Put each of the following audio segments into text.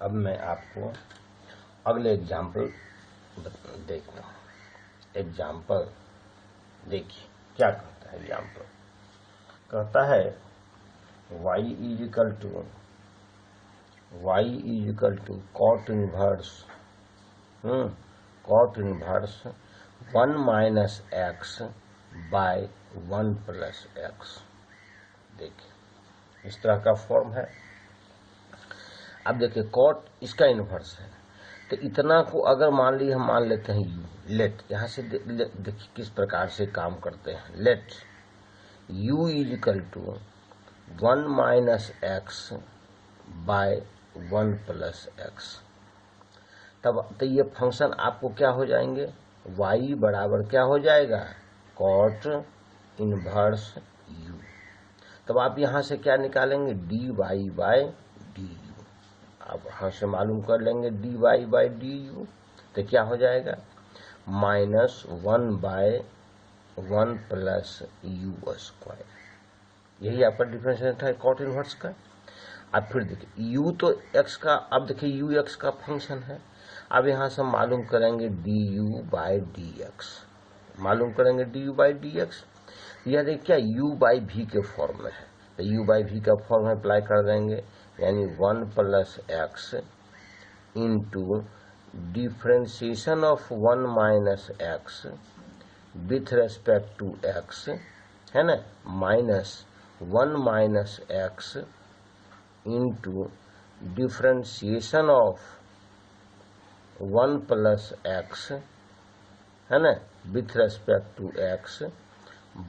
अब मैं आपको अगले एग्जाम्पल देखता हूँ। एग्जाम्पल देखिए क्या कहता है। एग्जाम्पल कहता है y is equal to cot inverse 1 minus x by 1 plus x. देखिए इस तरह का फॉर्म है। अब देखिए कॉट इसका इनवर्स है, तो इतना को अगर मान ली हम मान लेते हैं u, लेट यहाँ से देखिए किस प्रकार से काम करते हैं। Let u is equal to 1 minus x by 1 plus x. तब तो ये फंक्शन आपको क्या हो जाएंगे, y बराबर क्या हो जाएगा, कॉट इनवर्स u। तब आप यहाँ से क्या निकालेंगे, dy बाय du। अब यहाँ से मालूम कर लेंगे dy बाय du, तो क्या हो जाएगा minus 1 by 1 plus u square. यही आपका डिफरेंशिएशन था कॉट इनवर्स का। अब फिर देखिए u तो x का, अब देखिए u x का फंक्शन है। अब यहाँ से मालूम करेंगे du बाय dx, मालूम करेंगे du बाय dx। यह देखिए क्या u बाई v के फॉर्म में है, तो u बाई v का फॉर्म में अप्लाई कर देंगे, यानी 1 plus x into differentiation of 1 minus x with respect to x, है ना, minus 1 minus x into differentiation of 1 plus x, है ना, with respect to x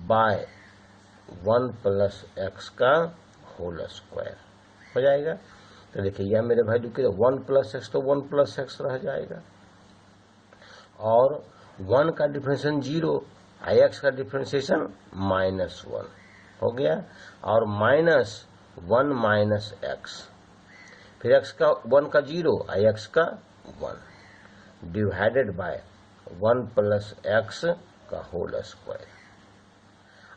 by 1 plus x का होल स्क्वायर हो जाएगा। तो देखिए यह मेरे वैल्यू के 1 प्लस एक्स, तो 1 प्लस एक्स रह जाएगा, और 1 का डिफरेंशिएशन 0, एक्स का डिफरेंशिएशन -1 हो गया, और माइनस 1 माइनस एक्स, फिर एक्स का 1 का 0, एक्स का 1 डिवाइडेड बाय 1 प्लस एक्स का होल स्क्वायर।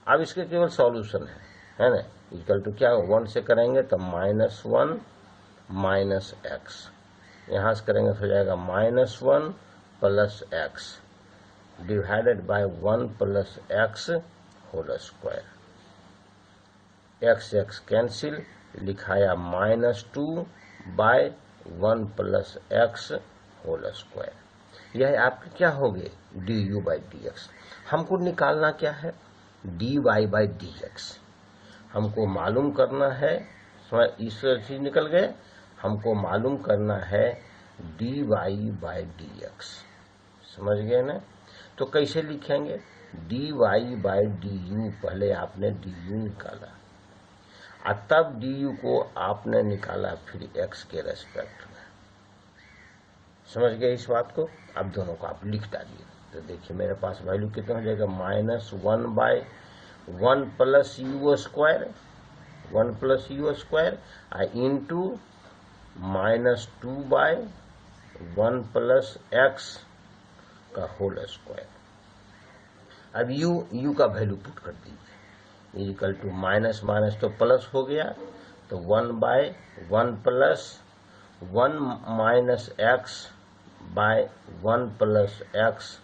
अब इसके केवल सॉल्यूशन है ना, इक्वल टू क्या 1 से करेंगे तो -1 माइनस एक्स, यहाँ से करेंगे तो हो जाएगा -1 plus x divided by 1 plus x whole square. X x cancel, लिखाया -2 by 1 plus x whole square. यह आपके क्या हो गए du बाई dx। हमको निकालना क्या है, dy बाई dx हमको मालूम करना है। इस चीज निकल गए, हमको मालूम करना है dy बाई dx, समझ गए ना। तो कैसे लिखेंगे, dy बाई du, पहले आपने du निकाला और तब du को आपने निकाला फिर x के रेस्पेक्ट में, समझ गए इस बात को। अब दोनों को आप लिख डालिए, तो देखिए मेरे पास वैल्यू कितना हो जाएगा, -1 by 1 plus u square, 1 plus u square into -2 by 1 plus x का होल स्क्वायर। अब u का वैल्यू पुट कर दीजिए, इक्वल टू माइनस माइनस तो प्लस हो गया, तो 1 by 1 plus 1 minus x by 1 plus x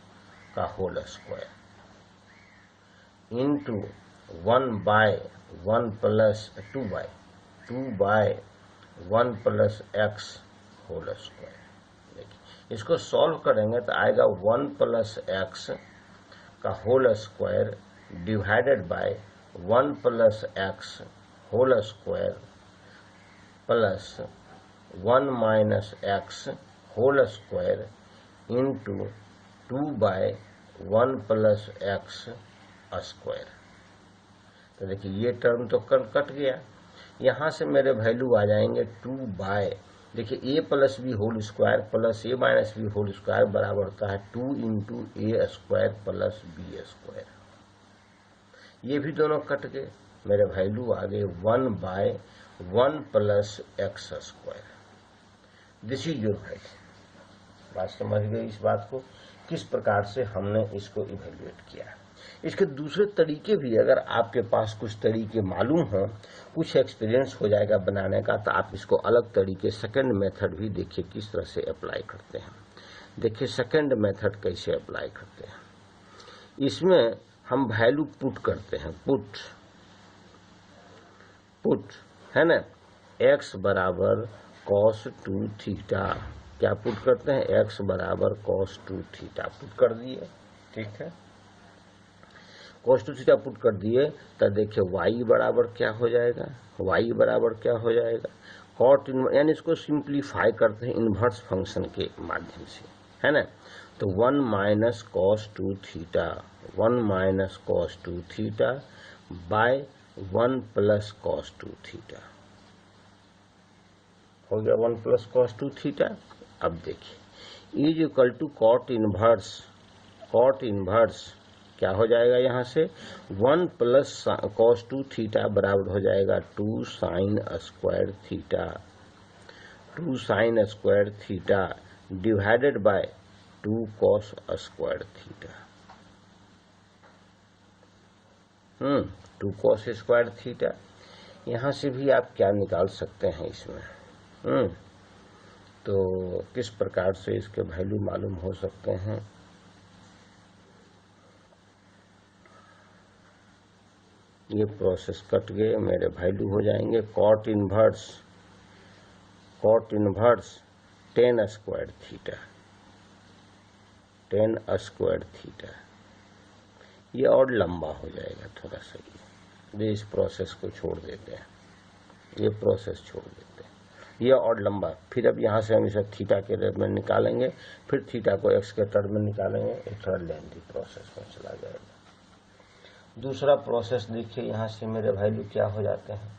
का whole square into 1 by 1 plus 2 by 1 plus x whole square. देखिए इसको सॉल्व करेंगे तो आएगा 1 प्लस एक्स का whole square divided by 1 plus x whole square plus 1 minus x whole square into 2 by 1 plus x square. तो देखिए ये term तो कट गया, यहाँ से मेरे वैल्यू आ जाएंगे 2 बाय, देखिए a plus b whole square plus a minus b whole square बराबर होता है 2 into a square plus b square. ये भी दोनों कट गए, मेरे वैल्यू आ गए 1 by 1 plus x square. This is your value. बात समझ गए इस बात को, किस प्रकार से हमने इसको इवेल्युएट किया। इसके दूसरे तरीके भी, अगर आपके पास कुछ तरीके मालूम हो, कुछ एक्सपीरियंस हो जाएगा बनाने का, तो आप इसको अलग तरीके सेकंड मेथड भी देखिए किस तरह से अप्लाई करते हैं। देखिए सेकंड मेथड कैसे अप्लाई करते हैं। इसमें हम वैल्यू पुट करते हैं, पुट है ना, x बराबर cos 2 थीटा, क्या पुट करते हैं, x बराबर cos 2 थीटा पुट कर दिए, ठीक है। cos 2 थीटा पुट कर दिए तो देखिए y बराबर क्या हो जाएगा, y बराबर क्या हो जाएगा, कॉट इनवर्स, यानी इसको सिंप्लीफाई करते हैं इन्वर्स फंक्शन के माध्यम से, है ना। तो 1 minus cos 2 theta, 1 minus cos 2 theta by 1 plus cos 2 theta हो गया, 1 प्लस cos 2 थीटा। अब देखिए is equal to cot inverse क्या हो जाएगा, यहाँ से 1 प्लस cos 2 थीटा बराबर हो जाएगा 2 sine square theta, 2 sine square theta divided by 2 cos square theta, 2 cos square theta. यहाँ से भी आप क्या निकाल सकते हैं इसमें, तो किस प्रकार से इसके वैल्यू मालूम हो सकते हैं। ये प्रोसेस कट गए, मेरे वैल्यू हो जाएंगे cot inverse 10 square theta, 10 square theta. ये और लंबा हो जाएगा थोड़ा सा, ये इस प्रोसेस को छोड़ देते हैं, ये प्रोसेस छोड़ देते हैं, ये और लंबा। फिर अब यहाँ से हम इसे थीटा के टर्म में निकालेंगे, फिर थीटा को एक्स के टर्म में निकालेंगे, एक थोड़ा लेंथी प्रोसेस में चला जाएगा। दूसरा प्रोसेस देखिए, यहाँ से मेरे वैल्यू क्या हो जाते हैं,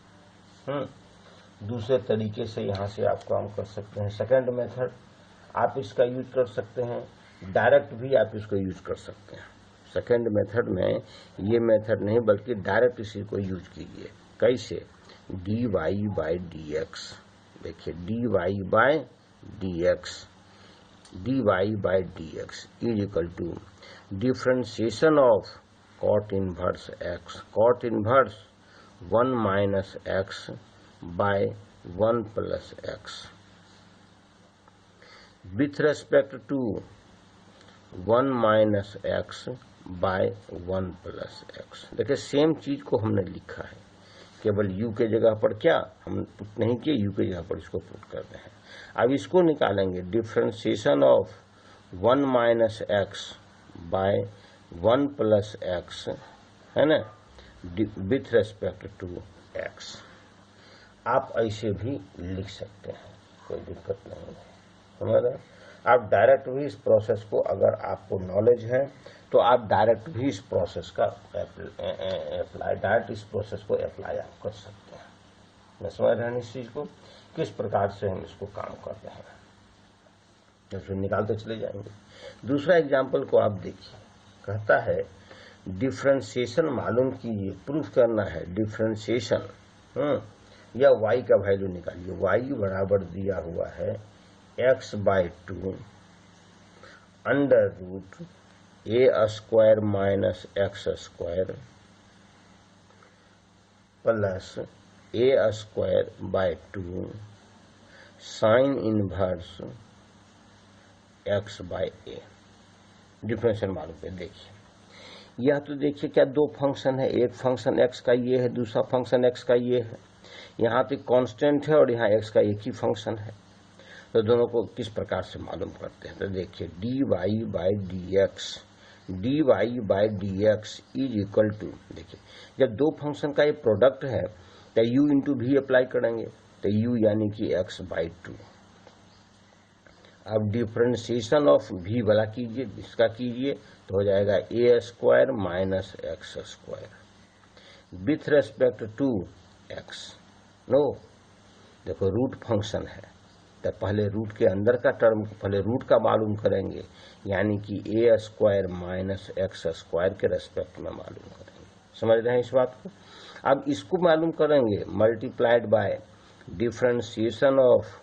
दूसरे तरीके से यहाँ से आप काम कर सकते हैं। सेकंड मेथड आप इसका यूज कर सकते हैं, डायरेक्ट भी आप इसको यूज कर सकते हैं। सेकंड मेथड में ये मेथड नहीं बल्कि डायरेक्ट इसी को यूज कीजिए। कैसे, dy बाई डी एक्स, देखिए dy by d x is equal to differentiation of cot inverse x, cot inverse 1 minus x by 1 plus x with respect to 1 minus x by 1 plus x. देखिए same चीज को हमने लिखा है, केवल u के जगह पर क्या हम पुट नहीं किए, u के जगह पर इसको पुट कर रहे हैं। अब इसको निकालेंगे, differentiation of 1 minus x by 1 plus x, है ना, विथ रेस्पेक्ट टू x। आप ऐसे भी लिख सकते हैं, कोई दिक्कत नहीं है, समझ रहे। आप डायरेक्ट भी इस प्रोसेस को, अगर आपको नॉलेज है तो आप डायरेक्ट भी इस प्रोसेस का अप्लाई, डायरेक्ट इस प्रोसेस को अप्लाई आप कर सकते हैं। मैं समझ रहे हैं इस चीज को, किस प्रकार से हम इसको काम कर रहे हैं, तो निकालते चले जाएंगे। दूसरा एग्जाम्पल को आप देखिए, कहता है डिफ्रेंशिएशन मालूम कीजिए, प्रूफ करना है डिफ्रेंशिएशन, या y का वैल्यू निकालिए। y बराबर दिया हुआ है x by 2 under root a square minus x square plus a square by 2 sine inverse x by a। Differential मालूम है। देखिए यह तो देखिए क्या दो फंक्शन है, एक फंक्शन x का ये है, दूसरा फंक्शन x का ये है। यहाँ पे कांस्टेंट है और यहाँ x का एक ही फंक्शन है, तो दोनों को किस प्रकार से मालूम करते हैं। तो देखिए dy by d x is equal to, देखिए जब दो फंक्शन का ये प्रोडक्ट है तो u इंटू भी अप्लाई करेंगे, तो u यानी कि x बाई 2। अब डिफ्रेंशिएशन ऑफ v वाला कीजिए, इसका कीजिए तो हो जाएगा a square minus x square with respect to x। No देखो रूट फंक्शन है तो पहले रूट के अंदर का टर्म पहले रूट का मालूम करेंगे, यानी कि a square minus x square के रेस्पेक्ट में मालूम करेंगे। समझ रहे हैं इस बात को। अब इसको मालूम करेंगे multiplied by differentiation of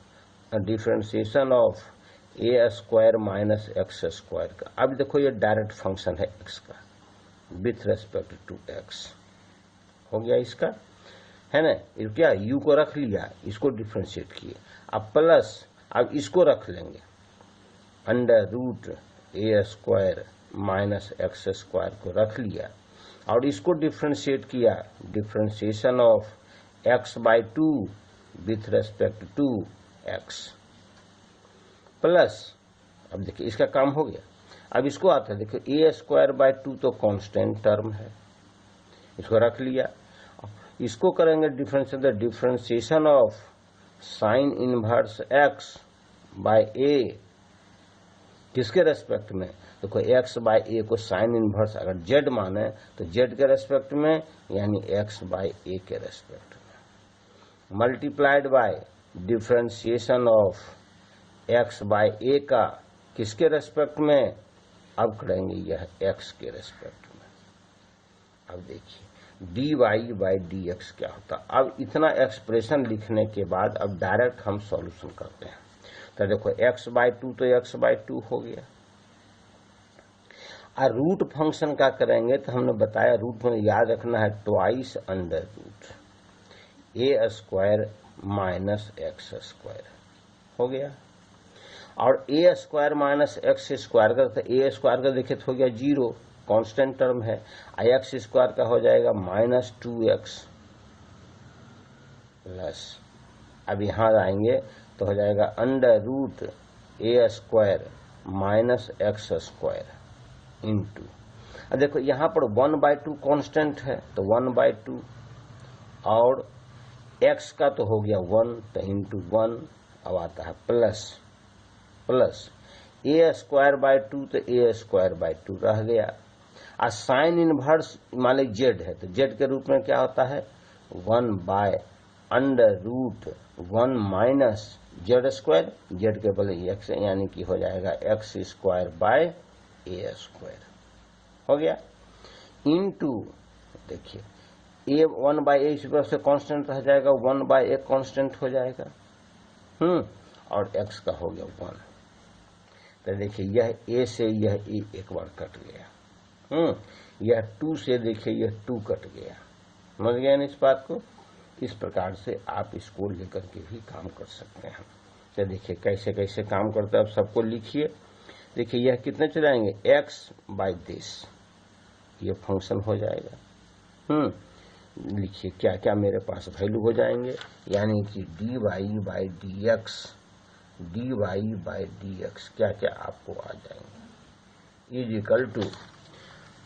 a square minus x square का। अब देखो ये डायरेक्ट फंक्शन है x का, विथ रेस्पेक्ट टू एक्स। हो गया इसका, है ना। ये क्या, u को रख लिया, इसको डिफ्रेंशिएट किए। अब प्लस, अब इसको रख लेंगे, under root a square minus x square को रख लिया और इसको डिफ्रेंशिएट किया, differentiation of x by two with respect to x plus. अब देखिए इसका काम हो गया। अब इसको आता है, देखिए ए स्क्वायर बाई टू तो कांस्टेंट टर्म है, इसको रख लिया। इसको करेंगे differentiate, the differentiation of sine inverse x by a, किसके रेस्पेक्ट में, देखो एक्स बाय ए को साइन इनवर्स अगर जेड माने तो जेड के रेस्पेक्ट में, यानी एक्स बाय ए के रेस्पेक्ट में, multiplied by differentiation of x by a का किसके रेस्पेक्ट में, अब करेंगे यह एक्स के रेस्पेक्ट में। अब देखिए d y by d x क्या होता। अब इतना एक्सप्रेशन लिखने के बाद अब डायरेक्ट हम सॉल्यूशन करते हैं। तो देखो एक्स बाई टू तो एक्स बाई टू हो गया। और रूट फंक्शन का करेंगे तो हमने बताया रूट में याद रखना है twice under root a square minus x square हो गया। और ए स्क्वायर माइनस एक्स स्क्वायर का, तो ए स्क्वायर का देखिए तो हो गया 0, कांस्टेंट टर्म है। एक्स स्क्वायर का हो जाएगा माइनस 2x प्लस, अब यहां आएंगे तो हो जाएगा under root a square minus x square into, अब देखो यहां पर 1/2 कांस्टेंट है तो 1/2 और x का तो हो गया 1 तो इंटू 1, अब आता है plus plus a square by 2 तो ए स्क्वायर बाय 2 रह गया। और साइन इनवर्स मान ली जेड है तो जेड के रूप में क्या होता है 1 by under root 1 minus z square, z के बदले एक्स यानी कि हो जाएगा x square by a square हो गया इनटू, देखिए ए 1 बाय ए इस तरफ से कांस्टेंट रह जाएगा, 1 बाय ए कांस्टेंट हो जाएगा और एक्स का हो गया 1। तो देखिए यह ए से यह ए एक बार कट गया, यह 2 से देखिए यह 2 कट गया। समझ गया ना इस बात को। इस प्रकार से आप इसको लेकर के भी काम कर सकते हैं। तो देखिए कैसे कैसे काम करता है, आप सबको लिखिए। देखिए यह कितने चलाएंगे एक्स बाय दिस, ये फंक्शन हो जाएगा। लिखिए क्या क्या मेरे पास वैल्यू हो जाएंगे, यानी कि d y by d x, d y by d x क्या क्या आपको आ जाएंगे is equal to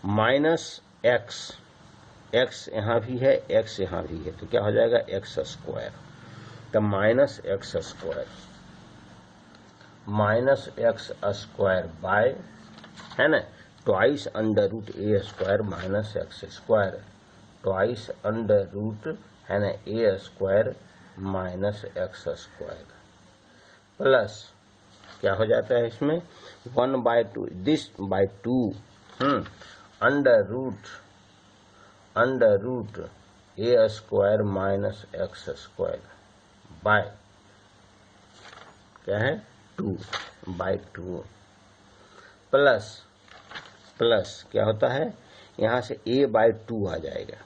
minus x, x यहाँ भी है एक्स यहाँ भी है तो क्या हो जाएगा एक्स स्क्वायर, तो minus x square minus x square by, है ना, twice under root a square minus x square, twice under root, है ना, a square minus x square plus क्या हो जाता है इसमें 1/2 this by 2 under root a square minus x square by क्या है 2/2 प्लस प्लस क्या होता है यहाँ से a/2 आ जाएगा।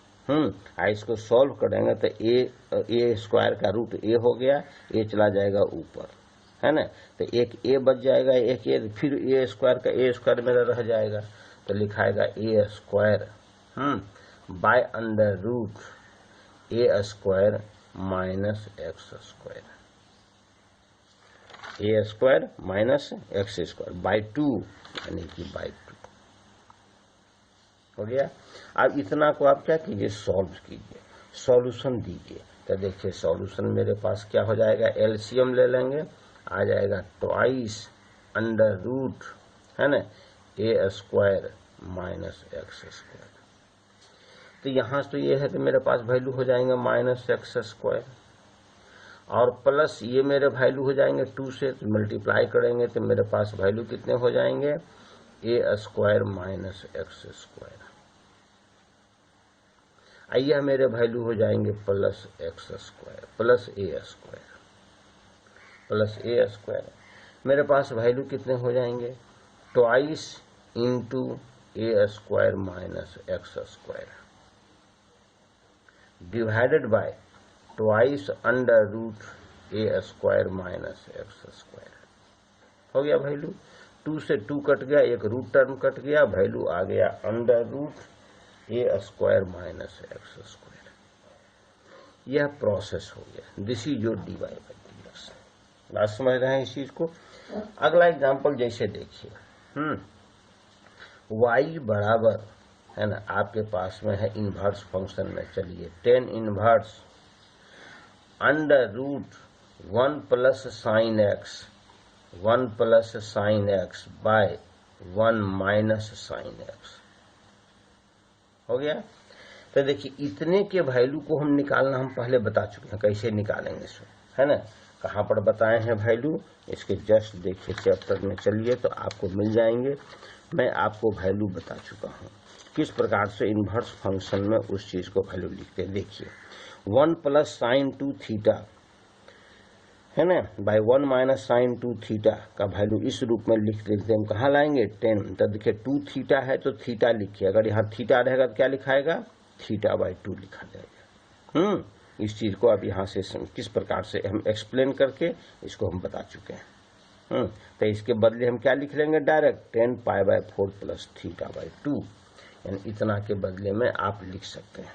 इसको सॉल्व करेंगे तो ए स्क्वायर का रूट ए हो गया, ए चला जाएगा ऊपर, है ना, तो एक ए बच जाएगा, एक ए फिर ए स्क्वायर का ए स्क्वायर मेरा रह जाएगा तो लिखाएगा a square by under root a square minus x square, a square minus x square by 2 यानी कि बाय 2 हो गया। अब इतना को आप क्या कीजिए सॉल्व कीजिए, सॉल्यूशन दीजिए। तो देखिए सॉल्यूशन मेरे पास क्या हो जाएगा, एलसीएम ले लेंगे, आ जाएगा ट्वाइस अंडर रूट, है ना, a square minus x square. तो यहाँ तो ये है कि मेरे पास वैल्यू हो जाएंगे माइनस एक्स स्क्वायर और प्लस ये मेरे वैल्यू हो जाएंगे 2 से, तो मल्टीप्लाई करेंगे तो मेरे पास वैल्यू कितने हो जाएंगे a square minus x square. यह मेरे वैल्यू हो जाएंगे plus x square plus a square plus a square. मेरे पास वैल्यू कितने हो जाएंगे twice into a square minus x square divided by twice under root a square minus x square. हो गया वैल्यू, 2 से 2 कट गया, एक रूट टर्म कट गया, वैल्यू आ गया under root a square minus x square. यह प्रोसेस हो गया, this is your d y by d x. बात समझ रहे हैं इस चीज को। अगला एग्जांपल जैसे देखिए, y बराबर है ना, आपके पास में है इनवर्स फंक्शन में, चलिए tan inverse under root 1 plus sine x 1 plus sine x by 1 minus sine x. हो गया। तो देखिए इतने के वैल्यू को हम निकालना हम पहले बता चुके हैं, कैसे निकालेंगे इसको, है ना। कहाँ पर बताए हैं वैल्यू, इसके जस्ट देखिए चैप्टर में चलिए तो आपको मिल जाएंगे। मैं आपको वैल्यू बता चुका हूँ किस प्रकार से इनवर्स फंक्शन में उस चीज को वैल्यू लिखते हैं। देखिए 1 प्लस साइन 2 थीटा है ना बाय 1 माइनस साइन 2 थीटा का वैल्यू इस रूप में लिख देते हैं। हम कहाँ लाएंगे 10। तो देखिए 2 थीटा है तो थीटा लिखिए, अगर यहाँ थीटा रहेगा तो क्या लिखाएगा, थीटा बाय 2 लिखा जाएगा। इस चीज को अब यहाँ से किस प्रकार से हम एक्सप्लेन करके इसको हम बता चुके हैं। तो इसके बदले हम क्या लिख लेंगे, direct 10 pi by 4 plus theta by 2, यानी इतना के बदले में आप लिख सकते हैं।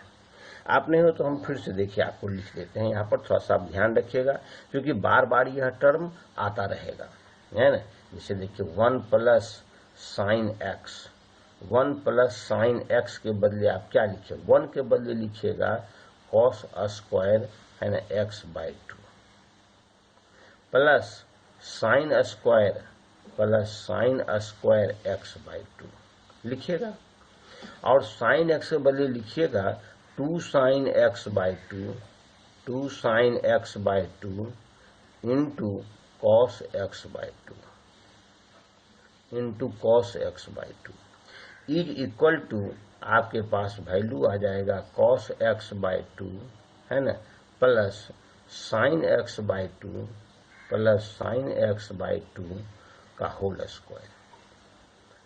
आप नहीं हो तो हम फिर से देखिए आपको लिख देते हैं। यहाँ पर थोड़ा सा आप ध्यान रखिएगा क्योंकि बार बार यह टर्म आता रहेगा, है ना। जैसे देखिए 1 plus sine x, 1 plus sine x के बदले आप क्या लिखिए, 1 के बदले लिखिएगा कॉस स्क्वायर है ना x by 2 plus sine square x by 2 लिखिएगा। और साइन एक्स के बदले लिखिएगा 2 sine x by 2 into cos x by 2 is equal to आपके पास वैल्यू आ जाएगा कॉस एक्स बाय 2 है ना प्लस साइन एक्स बाय 2 का होल स्क्वायर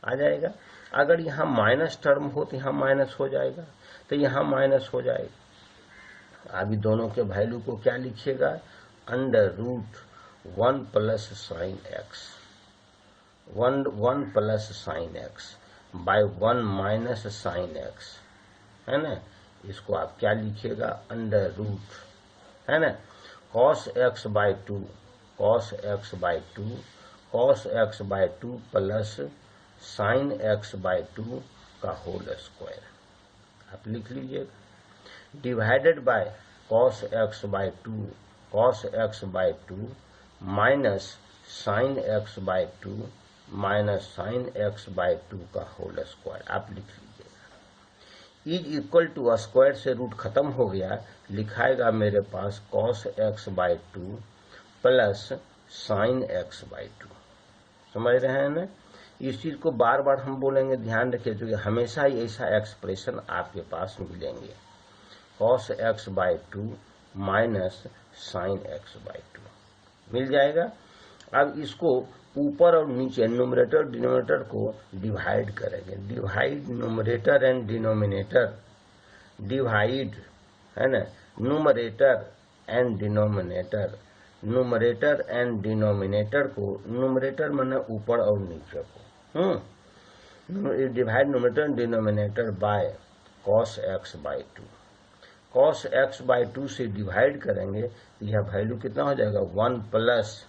आ जाएगा। अगर यहाँ माइनस टर्म हो तो यहाँ माइनस हो जाएगा, तो यहाँ माइनस हो जाएगा। अभी दोनों के वैल्यू को क्या लिखिएगा, under root 1 plus sine x 1 plus sine x by 1 minus sine x, है ना। इसको आप क्या लिखिएगा, अंडर रूट है ना cos x by 2 plus sine x by 2 का होल स्क्वायर आप लिख लीजिएगा, divided by cos x by 2 minus sine x by 2 का होल स्क्वायर आप लिख लीजिएगा। इज इक्वल टू स्क्वायर से रूट खत्म हो गया, लिखाएगा मेरे पास cos x by 2 plus sine x by 2। समझ रहे हैं ना। इस चीज को बार बार हम बोलेंगे, ध्यान रखिए क्योंकि हमेशा ही ऐसा एक्सप्रेशन आपके पास मिलेंगे, cos x by 2 minus sine x by 2 मिल जाएगा। अब इसको ऊपर और नीचे न्यूमरेटर डिनोमिनेटर को डिवाइड करेंगे, divide numerator and denominator, divide है ना न्यूमरेटर एंड डिनोमिनेटर को, न्यूमरेटर माने ऊपर और नीचे को, divide numerator denominator by cos x by 2। Cos x by 2 से डिवाइड करेंगे तो यह वैल्यू कितना हो जाएगा, 1 प्लस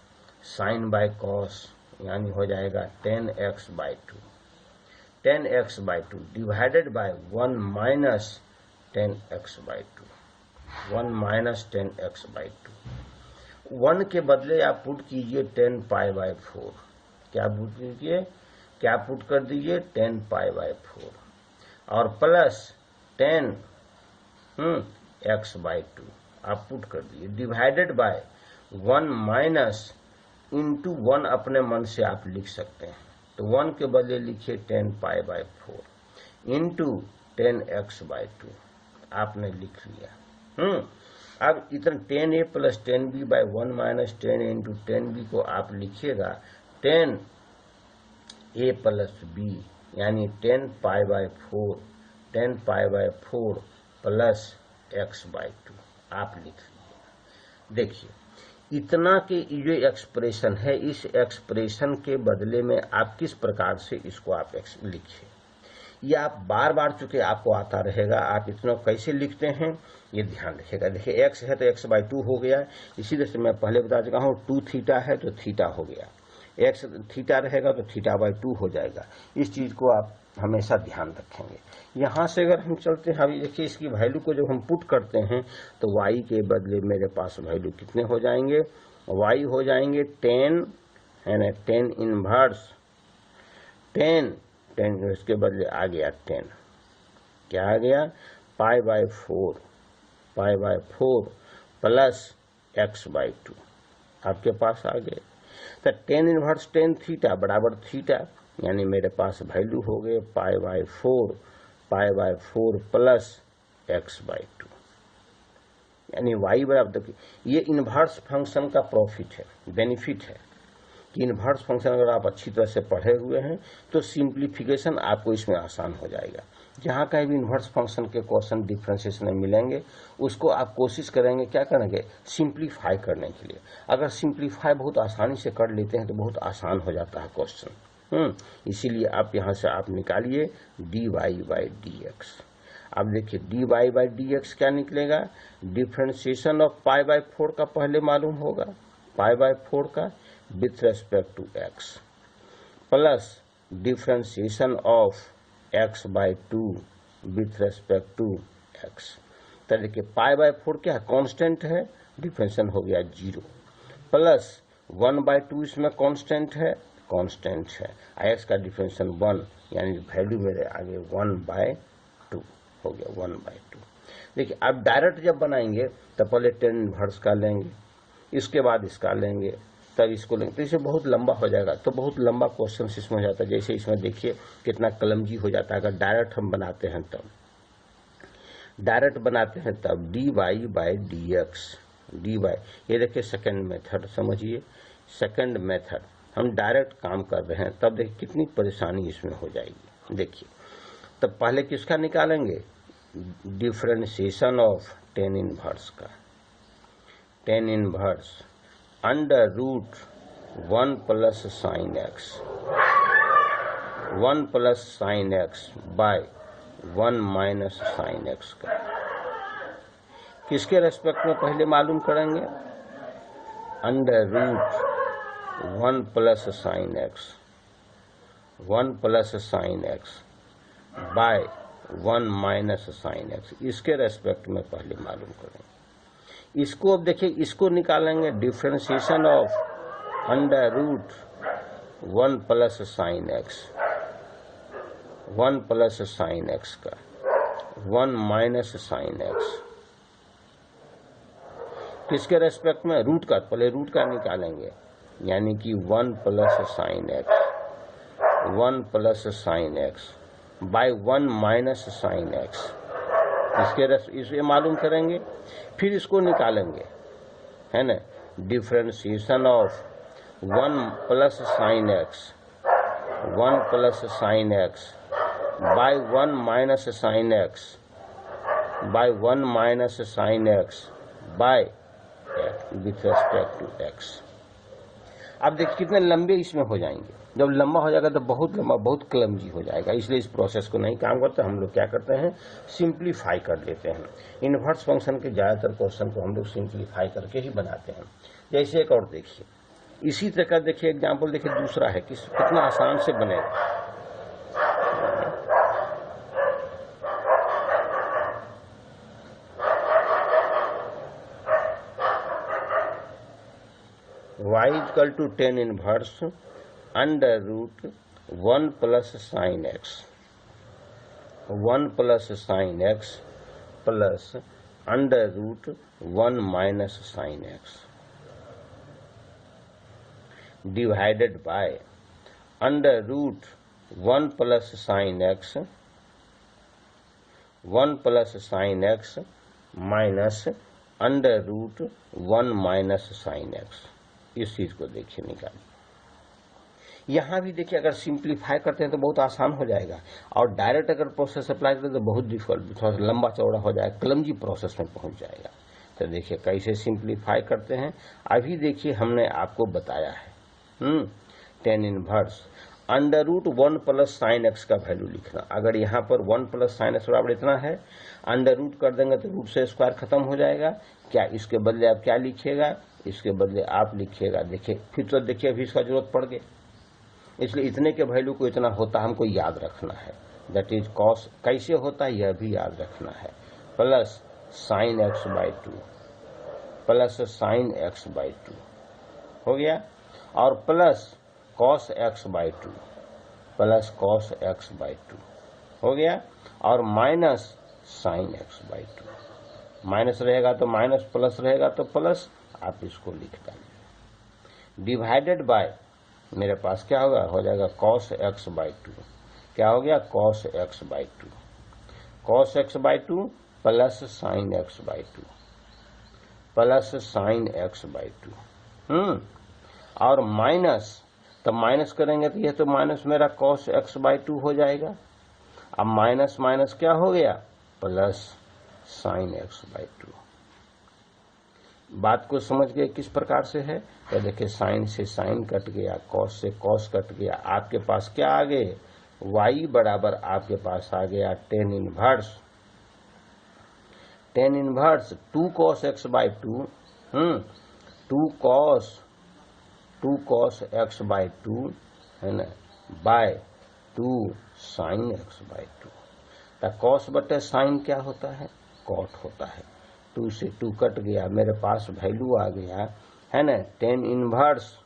साइन बाय कॉस, यानी हो जाएगा 10x by 2 divided by 1 minus 10x by 2। 1 के बदले आप पुट कीजिए 10 पाई बाय 4, क्या पुट कीजिए, क्या पुट कर दीजिए 10 पाई बाय 4 और प्लस 10 x बाय 2 आप पुट कर दीजिए, डिवाइडेड बाय 1 माइनस इंटू 1 अपने मन से आप लिख सकते हैं। तो 1 के बदले लिखिए 10 pi by 4 into 10x by 2 आपने लिख लिया। अब इतना 10a plus 10b bye 1 minus 10 into 10b को आप लिखिएगा 10a प्लस b यानी 10π/4 प्लस x/2 आप लिख लीजिए। देखिए इतना के जो एक्सप्रेशन है, इस एक्सप्रेशन के बदले में आप किस प्रकार से इसको आप लिखिए, ये आप बार बार चूंकि आपको आता रहेगा, आप इतना कैसे लिखते हैं ये ध्यान रखिएगा। देखिए x है तो x/2 हो गया, इसी तरह से मैं पहले बता चुका हूँ 2 थीटा है तो थीटा हो गया, x थीटा रहेगा तो थीटा/2 हो जाएगा। इस चीज को आप हमेशा ध्यान रखेंगे। यहाँ से अगर हम चलते हैं, अभी देखिए इसकी वैल्यू को जब हम पुट करते हैं तो y के बदले मेरे पास वैल्यू कितने हो जाएंगे, y हो जाएंगे 10 है ना, 10 इनवर्स 10 इसके बदले आ गया 10, क्या आ गया π/4 प्लस x/2 आपके पास आ गए। तो 10 इनवर्स 10 थीटा बराबर थीटा, यानी मेरे पास वैल्यू हो गए π/4 प्लस x/2, यानी y बराबर। देखिए ये इनवर्स फंक्शन का प्रॉफिट है, बेनिफिट है कि इनवर्स फंक्शन अगर आप अच्छी तरह से पढ़े हुए हैं तो सिंप्लीफिकेशन आपको इसमें आसान हो जाएगा। जहाँ कहीं भी इनवर्स फंक्शन के क्वेश्चन डिफरेंशिएशन में मिलेंगे उसको आप कोशिश करेंगे क्या करेंगे, सिंप्लीफाई करने के लिए। अगर सिंप्लीफाई बहुत आसानी से कर लेते हैं तो बहुत आसान हो जाता है क्वेश्चन। इसीलिए आप यहाँ से आप निकालिए dy/dx। अब देखिए dy/dx क्या निकलेगा, डिफरेंशिएशन ऑफ π/4 का पहले मालूम होगा, π/4 का with respect to x plus differentiation of x/2 with respect to x। तो देखिए π/4 क्या कांस्टेंट है, डिफरेंशिएशन हो गया 0, प्लस 1/2 इसमें कांस्टेंट है, कांस्टेंट है, x का डिफरेंशिएशन 1, यानी वैल्यू मेरे आगे 1/2 हो गया 1/2। देखिए अब डायरेक्ट जब बनाएंगे तो पहले 10 इनवर्स का लेंगे, इसके बाद इसका लेंगे, तब इसको लेंगे, तो इसे बहुत लंबा हो जाएगा, तो बहुत लंबा क्वेश्चन इसमें हो जाता है। जैसे इसमें देखिए कितना कलमजी हो जाता है। अगर डायरेक्ट हम बनाते हैं तब dy/dx dy, ये देखिए सेकंड मेथड समझिए, सेकंड मेथड हम डायरेक्ट काम कर रहे हैं, तब देखिए कितनी परेशानी इसमें हो जाएगी। देखिए तब पहले किसका निकालेंगे, डिफरेंशिएशन ऑफ 10 इनवर्स का, 10 inverse under root 1 plus sine x, 1 plus sine x by 1 minus sine x का। किसके रेस्पेक्ट में पहले मालूम करेंगे, under root 1 plus sine x, 1 plus sine x by 1 minus sine x, इसके रेस्पेक्ट में पहले मालूम करेंगे। इसको अब देखिए इसको निकालेंगे, differentiation of under root 1 plus sine x, 1 plus sine x का 1 माइनस साइन x, किसके रेस्पेक्ट में, रूट का, पहले रूट का निकालेंगे, यानी कि 1 plus sine x, 1 plus sine x by 1 minus sine x, इसे मालूम करेंगे, फिर इसको निकालेंगे, है ना, differentiation of 1 plus sine x, 1 plus sine x by 1 minus sine x by 1 minus sine x by with respect to x। अब देखिए कितने लंबे इसमें हो जाएंगे, जब लंबा हो जाएगा तो बहुत लंबा, बहुत क्लमजी हो जाएगा, इसलिए इस प्रोसेस को नहीं काम करते। हम लोग क्या करते हैं, सिंप्लीफाई कर लेते हैं। इनवर्स फंक्शन के ज़्यादातर क्वेश्चन को हम लोग सिंप्लीफाई करके ही बनाते हैं। जैसे एक और देखिए, इसी तरह का देखिए एग्जाम्पल, देखिए दूसरा है, कितना आसान से बनेगा। y equal to 10 inverse under root 1 plus sine x, 1 plus sine x plus under root 1 minus sine x divided by under root 1 plus sine x, 1 plus sine x minus under root 1 minus sine x। इस चीज को देखिए निकालिए, यहाँ भी देखिए अगर simplify करते हैं तो बहुत आसान हो जाएगा, और डायरेक्ट अगर प्रोसेस अप्लाई करते हैं तो बहुत डिफिकल्ट, थोड़ा सा लंबा चौड़ा हो जाएगा, क्लमजी प्रोसेस में पहुंच जाएगा। तो देखिए कैसे सिंप्लीफाई करते हैं, अभी देखिए हमने आपको बताया है। Tan inverse under root 1 plus sine x का वैल्यू लिखना। अगर यहाँ पर 1 प्लस साइन एक्स बराबर इतना है, अंडर रूट कर देंगे तो रूट से स्क्वायर खत्म हो जाएगा। क्या इसके बदले आप क्या लिखिएगा, इसके बदले आप लिखिएगा, देखिए फिर तो देखिए अभी इसका जरूरत पड़ गई, इसलिए इतने के वैल्यू को इतना होता हमको याद रखना है, दैट इज कॉस। कैसे होता है यह भी याद रखना है, plus sine x by 2 plus sine x by 2 हो गया, और plus cos x by 2 plus cos x by 2 हो गया, और minus sine x by 2। Minus रहेगा तो माइनस, प्लस रहेगा तो प्लस, आप इसको लिख डालिए। डिवाइडेड बाय मेरे पास क्या होगा, हो जाएगा कॉस एक्स बाई 2। क्या हो गया, cos x by 2, cos x by 2 plus sine x by 2 plus sine x by 2। और माइनस, तब माइनस करेंगे तो यह तो माइनस मेरा कॉस एक्स बाई 2 हो जाएगा। अब माइनस माइनस क्या हो गया, प्लस साइन एक्स बाई 2। बात को समझ गए किस प्रकार से है, तो देखिए साइन से साइन कट गया, कॉस से कॉस कट गया, आपके पास क्या आ गए, y बराबर आपके पास आ गया tan inverse 2 cos x by 2, 2 cos x by 2 है ना, बाय 2 साइन एक्स बाई 2। तो कॉस बटे साइन क्या होता है, कॉट होता है। 2 से 2 कट गया, मेरे पास वैल्यू आ गया है ना, tan inverse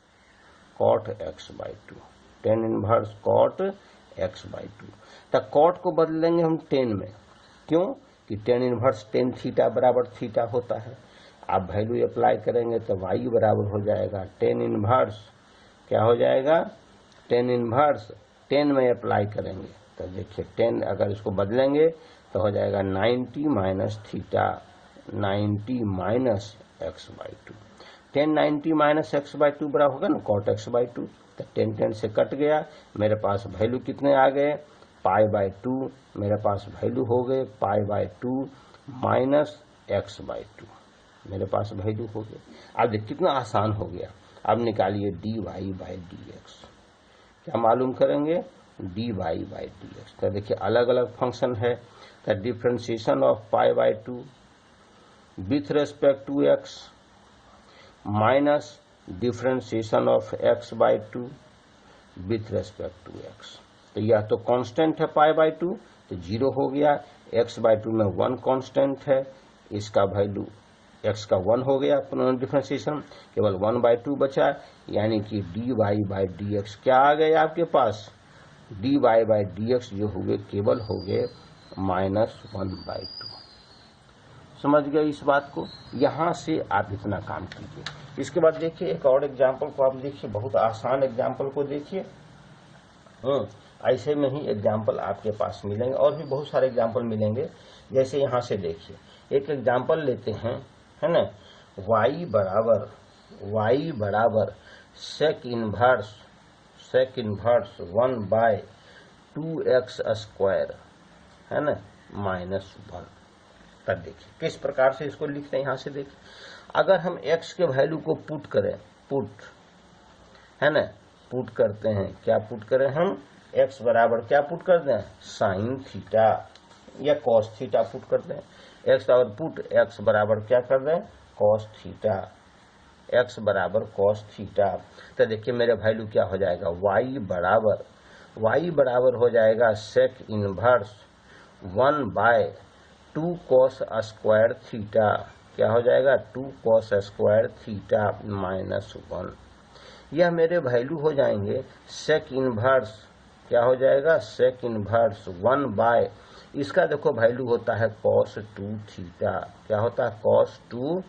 cot x by 2, tan inverse cot x by 2। तो कॉट को बदलेंगे हम 10 में, क्यों कि टेन इनवर्स टेन थीटा बराबर थीटा होता है। आप वैल्यू अप्लाई करेंगे तो y बराबर हो जाएगा टेन इनवर्स, क्या हो जाएगा, टेन इनवर्स 10 में अप्लाई करेंगे तो देखिए 10 अगर इसको बदलेंगे तो हो जाएगा 90 minus theta, 90 minus x by 2। 10 90 minus x by 2 बराबर होगा ना कॉट एक्स बाई 2। तो 10 10 से कट गया, मेरे पास वैल्यू कितने आ गए, पाई बाई 2, मेरे पास वैल्यू हो गए पाई बाई 2 माइनस एक्स बाई 2, मेरे पास वैल्यू हो गए। अब देखिए कितना आसान हो गया। अब निकालिए d y by d x, क्या मालूम करेंगे, d y by d x. तो देखिए अलग अलग फंक्शन है, तो differentiation of pi by 2 with respect to x minus differentiation of x by 2 with respect to x. तो यह तो कांस्टेंट है पाई बाई 2, तो 0 हो गया, एक्स बाई 2 में 1 कांस्टेंट है, इसका वैल्यू एक्स का 1 हो गया, डिफ्रेंशिएशन केवल 1 बाई 2 बचा, यानी कि d y by d x क्या आ गए आपके पास, d y by d x जो हुए केवल हो गए -1 बाई 2। समझ गए इस बात को, यहां से आप इतना काम कीजिए। इसके बाद देखिए एक और एग्जाम्पल को आप देखिए, बहुत आसान एग्जाम्पल को देखिए। ऐसे में ही एग्जाम्पल आपके पास मिलेंगे, और भी बहुत सारे एग्जाम्पल मिलेंगे। जैसे यहाँ से देखिए एक एग्जाम्पल लेते हैं, है ना, y बराबर सेक इनवर्स 1 बाय 2x स्क्वायर, है ना, -1। तब देखिए किस प्रकार से इसको लिखते हैं। यहाँ से देखिए अगर हम x के वैल्यू को पुट करें, पुट है ना, पुट करते हैं, क्या पुट करें हम, x बराबर क्या पुट कर दें, साइन थीटा या कॉस थीटा पुट कर दें। x और पुट x बराबर क्या कर दें, कॉस थीटा, x बराबर कॉस थीटा। तो देखिए मेरे वैल्यू क्या हो जाएगा, y बराबर हो जाएगा sec inverse 1 by 2 cos square theta, क्या हो जाएगा 2 कॉस स्क्वायर थीटा -1। यह मेरे वैल्यू हो जाएंगे सेक इनवर्स, क्या हो जाएगा, सेक इनवर्स 1 बाय, इसका देखो वैल्यू होता है cos 2 थीटा, क्या होता है cos 2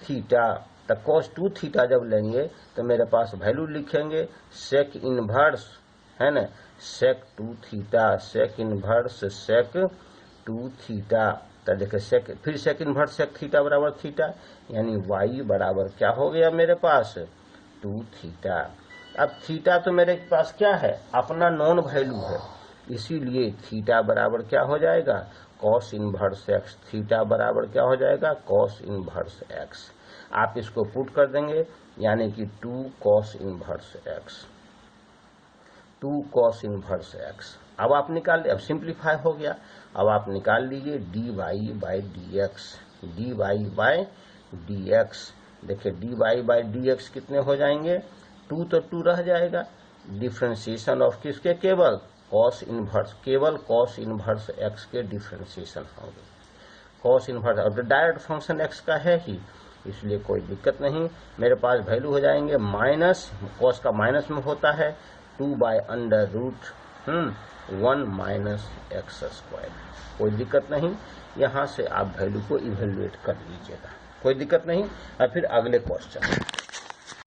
थीटा। तो cos 2 थीटा जब लेंगे तो मेरे पास वैल्यू लिखेंगे सेक इनवर्स, है ना, sec 2 theta, sec inverse sec 2 theta. तो देखिए सेक, फिर सेक इनवर्स सेक थीटा बराबर थीटा, यानी y बराबर क्या हो गया मेरे पास 2 थीटा। अब थीटा तो मेरे पास क्या है, अपना नॉन वैल्यू है, इसीलिए थीटा बराबर क्या हो जाएगा, कॉस इनवर्स एक्स। थीटा बराबर क्या हो जाएगा, कॉस इनवर्स एक्स। आप इसको पुट कर देंगे, यानी कि 2 cos inverse x, 2 cos inverse x. अब आप निकाल, अब सिंप्लीफाई हो गया। अब आप निकाल लीजिए d y by d x, d y by d x. देखिए d y by d x कितने हो जाएंगे, 2 तो 2 रह जाएगा, डिफ्रेंशिएशन ऑफ किसके, केवल कॉस इनवर्स, केवल कॉस इनवर्स एक्स के डिफ्रेंशिएशन होंगे। कॉस इनवर्स और डायरेक्ट फंक्शन एक्स का है ही, इसलिए कोई दिक्कत नहीं। मेरे पास वैल्यू हो जाएंगे माइनस, कॉस का माइनस में होता है 2/√1 माइनस एक्स स्क्वायर। कोई दिक्कत नहीं, यहाँ से आप वैल्यू को इवेल्युएट कर लीजिएगा, कोई दिक्कत नहीं। और फिर अगले क्वेश्चन